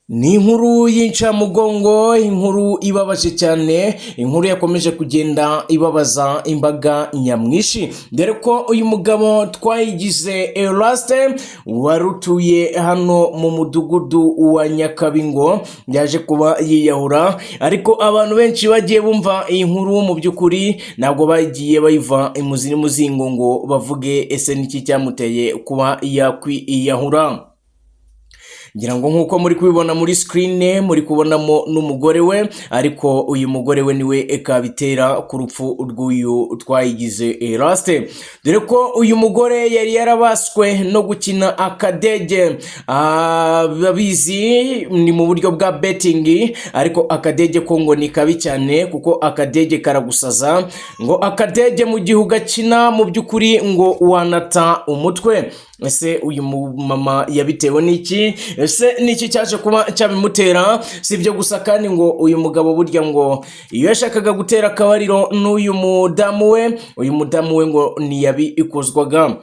Ni inkuru y'incamugongo, inkuru ibabaje cyane, inkuru yakomeje kugenda ibabaza imbaga nyamwinshi, dore ko uyu mugabo Twayigize Eraste wari utuye hano mu mudugudu wa Nyakabingo yaje kuba yiyahura, ariko abantu benshi bagiye bumva iyi nkuru mu by'ukuri ntabwo bagiye bayiva imuzi n'umuzingo ngo bavuge ese niki cyamuteye kuba yakwiyahura. Ngira ngo nkuko muri kubibona muri screen muri kubonamo n'umugore we, ariko uyu mugore we niwe ekabitera ku rupfu rw'uyu Twayigize Eraste, dore ko uyu mugore yari yarabaswe no gukina akadege. Babizi ni mu buryo bwa betting, ariko akadege ko ngo ni kabi cyane kuko akadege karagusaza, ngo akadege mu gihe ugakina mu by'ukuri ngo wanata umutwe. Ese uyu mama yabitewe n'iki? Ese niki cyaje kuba cyabimutera? Si ibyo gusa kandi ngo uyu mugabo burya ngo iyo yashakaga gutera akabariro n'uyu mudamu we ngo ntiyabikozwaga.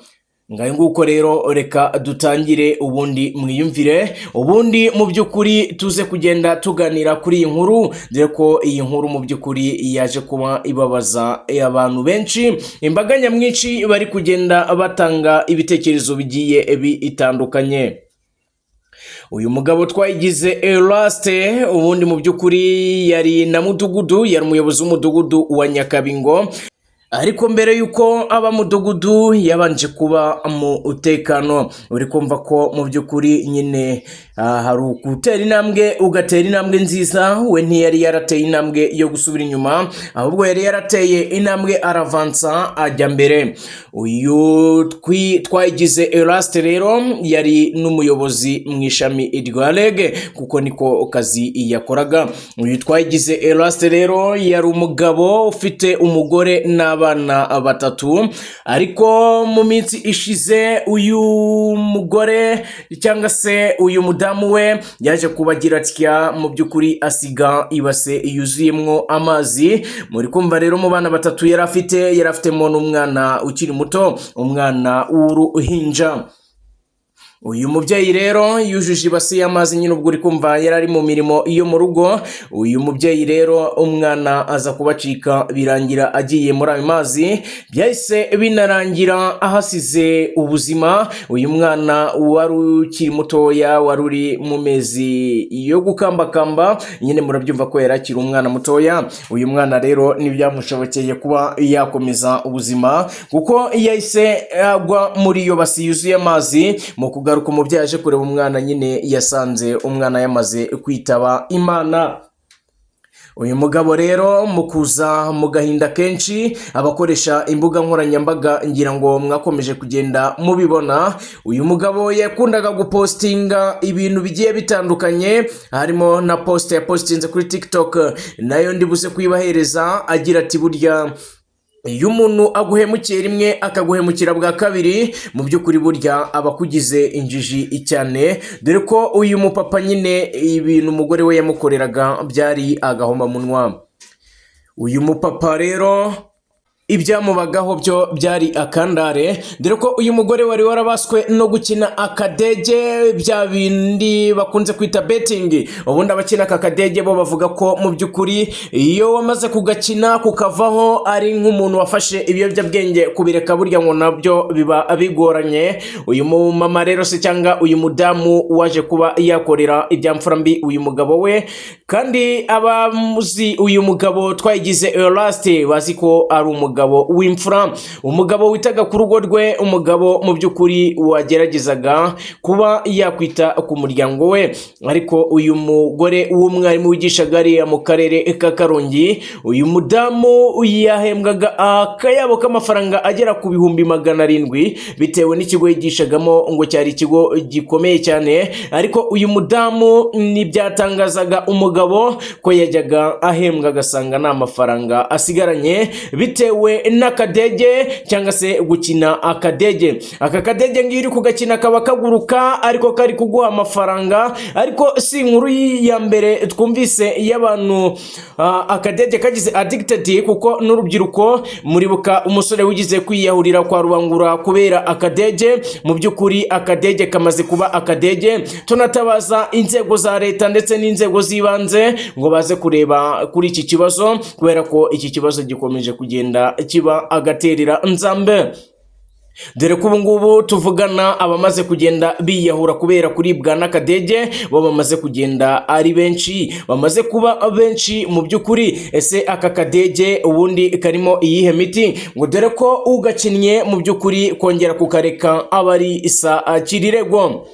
Ngaho nguko rero reka dutangire ubundi mwiyumvire, ubundi mu by'ukuri tuze kugenda tuganira kuri iyi nkuru, dore ko iyi nkuru mu by'ukuri yaje kuba ibabaza abantu benshi, imbaga nyamwinshi bari kugenda batanga ibitekerezo bigiye bitandukanye. Uyu mugabo Twayigize Eraste ubundi mu by'ukuri yari na mudugudu, yari umuyobozi w'umudugudu wa Nyakabingo, ariko mbere yuko aba mudugudu yabanje kuba mu utekano. Uri kumva ko mu by'ukuri nyine hari gutera intambwe ugatera intambwe nziza, we ntiyari yarateye intambwe yo gusubira inyuma, ahubwo yari yarateye intambwe aravansa ajya mbere. Uyu Twayigize Eraste rero yari n'umuyobozi mu ishami rya REG kuko niko kazi yakoraga. Uyu Twayigize Eraste rero yari umugabo ufite umugore n'abana batatu, ariko mu minsi ishize uyu mugore cyangwa se uyu mudamu we yaje kubagira atya, mu by'ukuri asiga ibase yuzuyemwo amazi. Muri kumva rero mu bana batatu yari afitemo n'umwana ukiri muto, umwana w'uruhinja. Uyu mubyeyi rero yujuje ibasi y'amazi nyine, ubwo uri kumva yari ari mu mirimo iyo mu rugo. Uyu mubyeyi rero umwana aza kubacika, birangira agiye muri ayo mazi, byahise binarangira ahasize ubuzima. Uyu mwana wari ukiri mutoya, wari uri mu mezi yo gukambakamba, nyine murabyumva ko yari akiri umwana mutoya. Uyu mwana rero ntibyamushobokeye kuba yakomeza ubuzima kuko yahise agwa muri iyo basi yuzuye amazi. Mu kugaruka umubyeyi aje kureba umwana, nyine yasanze umwana yamaze kwitaba Imana. Uyu mugabo rero mu kuza mu gahinda kenshi, abakoresha imbuga nkoranyambaga ngira ngo mwakomeje kugenda mubibona, uyu mugabo yakundaga gupostinga ibintu bigiye bitandukanye, harimo na post yapostinze kuri TikTok, nayo ndibuze kuyibahereza, agira ati burya iyo umuntu aguhemukiye rimwe akaguhemukira bwa kabiri, mu by'ukuri burya aba akugize injiji cyane, dore ko uyu mupapa nyine ibintu umugore we yamukoreraga byari agahomamunwa. Uyu mupapa rero ibyamubagaho byo byari akandare, dore ko uyu mugore wari warabaswe no gukina akadege, bya bindi bakunze kwita betting. Ubundi abakina aka kadege bo bavuga ko mu by'ukuri iyo wamaze kugakina kukavaho ari nk'umuntu wafashe ibiyobyabwenge, kubireka burya ngo nabyo biba bigoranye. Uyu mama rero se cyangwa uyu mudamu waje kuba yakorera ibyamfura mbi uyu mugabo we, kandi abamuzi uyu mugabo Twayigize Eraste bazi ko ari umugabo w'imfura, umugabo witaga ku rugo rwe, umugabo mu by'ukuri wageragezaga kuba yakwita ku muryango we. Ariko uyu mugore w'umwarimu wigishaga ariya mu karere ka Karongi, uyu mudamu yahembwaga akayabo k'amafaranga agera ku 700,000 bitewe n'ikigo yigishagamo, ngo cyari ikigo gikomeye cyane. Ariko uyu mudamu ntibyatangazaga umugabo ko yajyaga ahembwa agasanga nta mafaranga asigaranye, bitewe bitewe n'akadege cyangwa se gukina akadege. Aka kadege ngiri kugakina kaba kaguruka ariko kari kuguha amafaranga, ariko si inkuru ya mbere twumvise y'abantu akadege kagize addicted, kuko n'urubyiruko muribuka umusore wigize kwiyahurira kwa Rubangura kubera akadege. Mu by'ukuri akadege kamaze kuba akadege, tunatabaza inzego za leta ndetse n'inzego z'ibanze ngo baze kureba kuri iki kibazo, kubera ko iki kibazo gikomeje kugenda kiba agaterera nzambe. Dore ko ubu ngubu tuvugana abamaze kugenda biyahura kubera kuribwa n'akadege bo bamaze kugenda ari benshi, bamaze kuba benshi mu by'ukuri. Ese aka kadege ubundi karimo iyihe miti? Ngo dore ko ugakinnye mu by'ukuri kongera kukareka aba ari isa kirirego.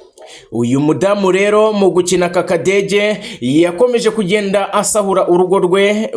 Uyu mudamu rero mu gukina aka kadege yakomeje kugenda asahura urugo rwe,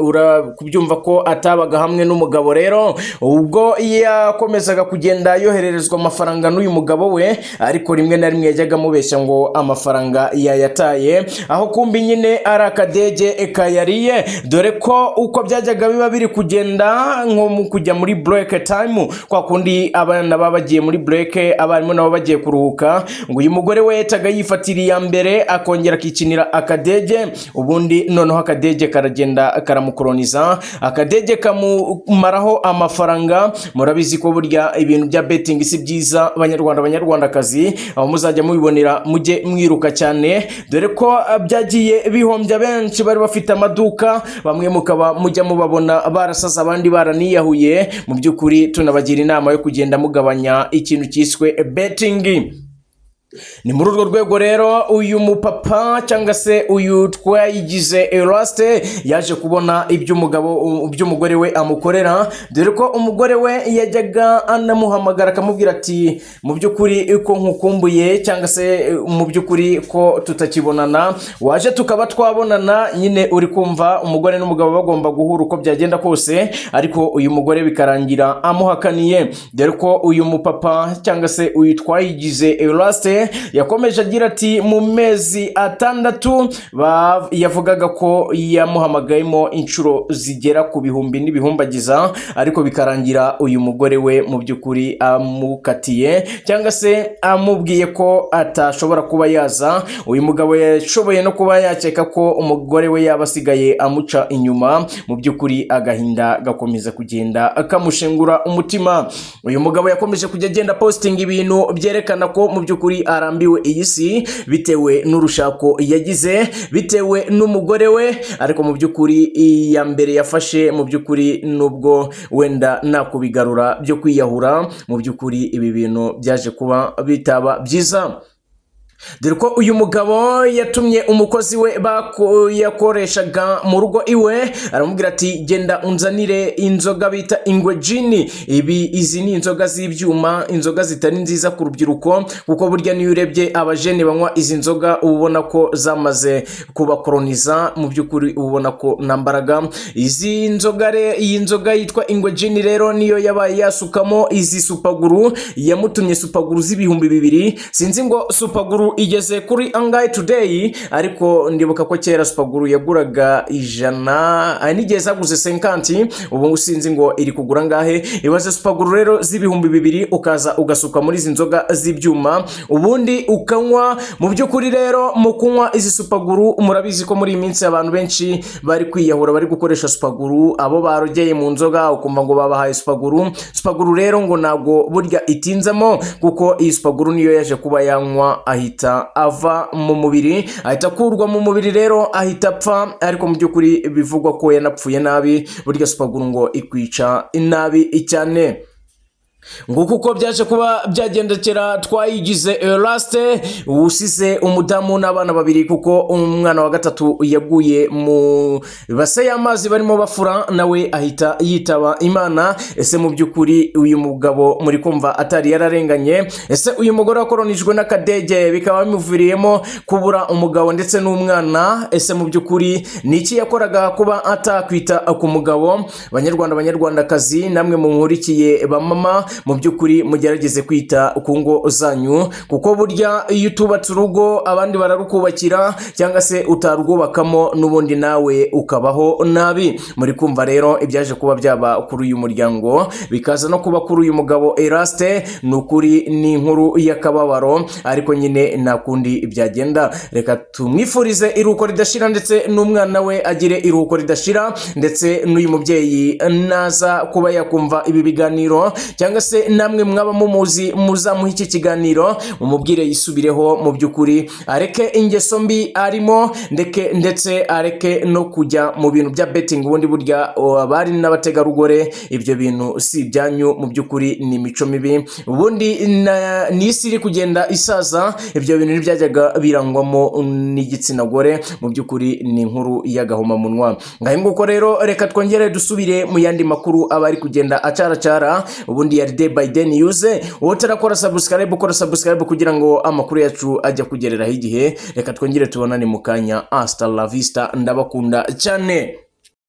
kubyumva ko atabaga hamwe n'umugabo. Rero ubwo yakomezaga kugenda yohererezwa amafaranga n'uyu mugabo we, ariko rimwe na rimwe yajyaga amubeshya ngo amafaranga yayataye, aho kumbi nyine ari akadege kayariye. Dore ko uko byajyaga biba biri kugenda nko mu kujya muri break time, kwa kundi abana baba bagiye muri break, abarimu nabo bagiye kuruhuka, ngo uyu mugore we yahitaga yifatira iya mbere akongera akikinira akadege, ubundi noneho akadege karagenda karamukoloniza, akadege kamumaraho amafaranga. Murabizi ko burya ibintu bya betting si byiza banyarwandakazi, aho muzajya mubibonera mujye mwiruka cyane, dore ko byagiye bihombya benshi bari bafite amaduka, bamwe mukaba mujya mubabona barasaza abandi baraniyahuye. Mu by'ukuri tunabagira inama yo kugenda mugabanya ikintu cyiswe betting. Ni muri urwo rwego rero uyu mupapa cyangwa se uyu Twayigize Eraste yaje kubona iby'umugore we amukorera, dore ko umugore we yajyaga anamuhamagara akamubwira ati mu by'ukuri ko nkukumbuye, cyangwa se mu by'ukuri ko tutakibonana, waje tukaba twabonana. Nyine uri kumva umugore n'umugabo bagomba guhura uko byagenda kose, ariko uyu mugore bikarangira amuhakaniye. Dore ko uyu mupapa cyangwa se uyu Twayigize Eraste yakomeje agira ati mu mezi 6 yavugaga ko yamuhamagayemo inshuro zigera ku bihumbi n'ibihumbagiza, ariko bikarangira uyu mugore we mu by'ukuri amukatiye cyangwa se amubwiye ko atashobora kuba yaza. Uyu mugabo yashoboye no kuba yakeka ko umugore we yabasigaye amuca inyuma, mu by'ukuri agahinda gakomeza kugenda akamushengura umutima. Uyu mugabo yakomeje kujya agenda posting ibintu byerekana ko mu by'ukuri arambiwe iyi si bitewe n'urushako yagize, bitewe n'umugore we, ariko mu by'ukuri iya mbere yafashe mu by'ukuri nubwo wenda nakubigarura byo kwiyahura, mu by'ukuri ibi bintu byaje kuba bitaba byiza. Dore ko uyu mugabo yatumye umukozi we yakoreshaga mu rugo iwe, aramubwira ati genda unzanire inzoga bita ingwe jini. Izi ni inzoga z'ibyuma, inzoga zitari nziza ku rubyiruko, kuko burya niyo urebye abajene banywa izi nzoga ubona ko zamaze kubakoloniza, mu by'ukuri ubona ko nambaraga iyi nzoga yitwa ingwe jini. Rero niyo yabaye yasukamo izi supaguru, yamutumye supaguru z'ibihumbi 200. Sinzi ngo supaguru igeze kuri angahe today, ariko ndibuka ko kera supaguru yaguraga 100, nigeze zaguze 50, ubu sinzi ngo iri kugura ngahe. Ibaze supaguru rero z'ibihumbi 200 ukaza ugasuka muri izi nzoga z'ibyuma, ubundi ukanywa. Mu by'ukuri rero mu kunywa izi supaguru, murabizi ko muri iyi minsi abantu benshi bari kwiyahura, bari gukoresha supaguru, abo barogeye mu nzoga ukumva ngo babahaye supaguru rero ngo ntabwo burya itinzamo, kuko iyi supaguru niyo yaje kuba yanywa ahita ava mu mubiri, ahita kurwa mu mubiri, rero ahita apfa. Ariko mu by'ukuri bivugwa ko yanapfuye nabi, burya supaguru ngo ikwica inabi cyane. Nguko uko byaje kuba byagendekera Twayigize Eraste, usize umudamu n'abana 2, kuko umwana wa gatatu yaguye mu base y'amazi barimo bafura, nawe ahita yitaba Imana. Ese mu by'ukuri uyu mugabo muri kumva atari yararenganye? Ese uyu mugore wakoronijwe n'akadege bikaba bimuviriyemo kubura umugabo ndetse n'umwana? Ese mu by'ukuri niki yakoraga kuba atakwita ku mugabo? Banyarwandakazi namwe munkurikiye ba mama, mu by'ukuri mugerageze kwita ku ngo zanyu, kuko burya iyo utubatse urugo abandi bararukubakira cyangwa se utarwubakamo n'ubundi nawe ukabaho nabi. Muri kumva rero ibyaje kuba byaba kuri uyu muryango bikaza no kuba kuri uyu mugabo Eraste, ni ukuri ni inkuru y'akababaro, ariko nyine nta kundi byagenda. Reka tumwifurize iruhuko ridashira ndetse n'umwana we agire iruhuko ridashira, ndetse n'uyu mubyeyi naza kuba yakumva ibi biganiro cyangwa se namwe mwaba mumuzi muzamuha iki kiganiro mumubwire yisubireho, mu by'ukuri areke ingeso mbi arimo ndetse areke no kujya mu bintu bya betting. Ubundi burya abari n'abategarugori ibyo bintu si ibyanyu, mu by'ukuri ni imico mibi. Ubundi ni isi iri kugenda isaza, ibyo bintu ntibyajyaga birangwamo n'igitsina gore, mu by'ukuri ni inkuru y'agahomamunwa. ngahe nguko rero reka twongere dusubire mu yandi makuru aba ari kugenda acaracara. Ubundi yari Day by Day News, wowe utarakora subscribe ukora subscribe kugira ngo amakuru yacu ajya kugereraho igihe. Reka twongere tubonane mu kanya. Hasta la vista, ndabakunda cyane.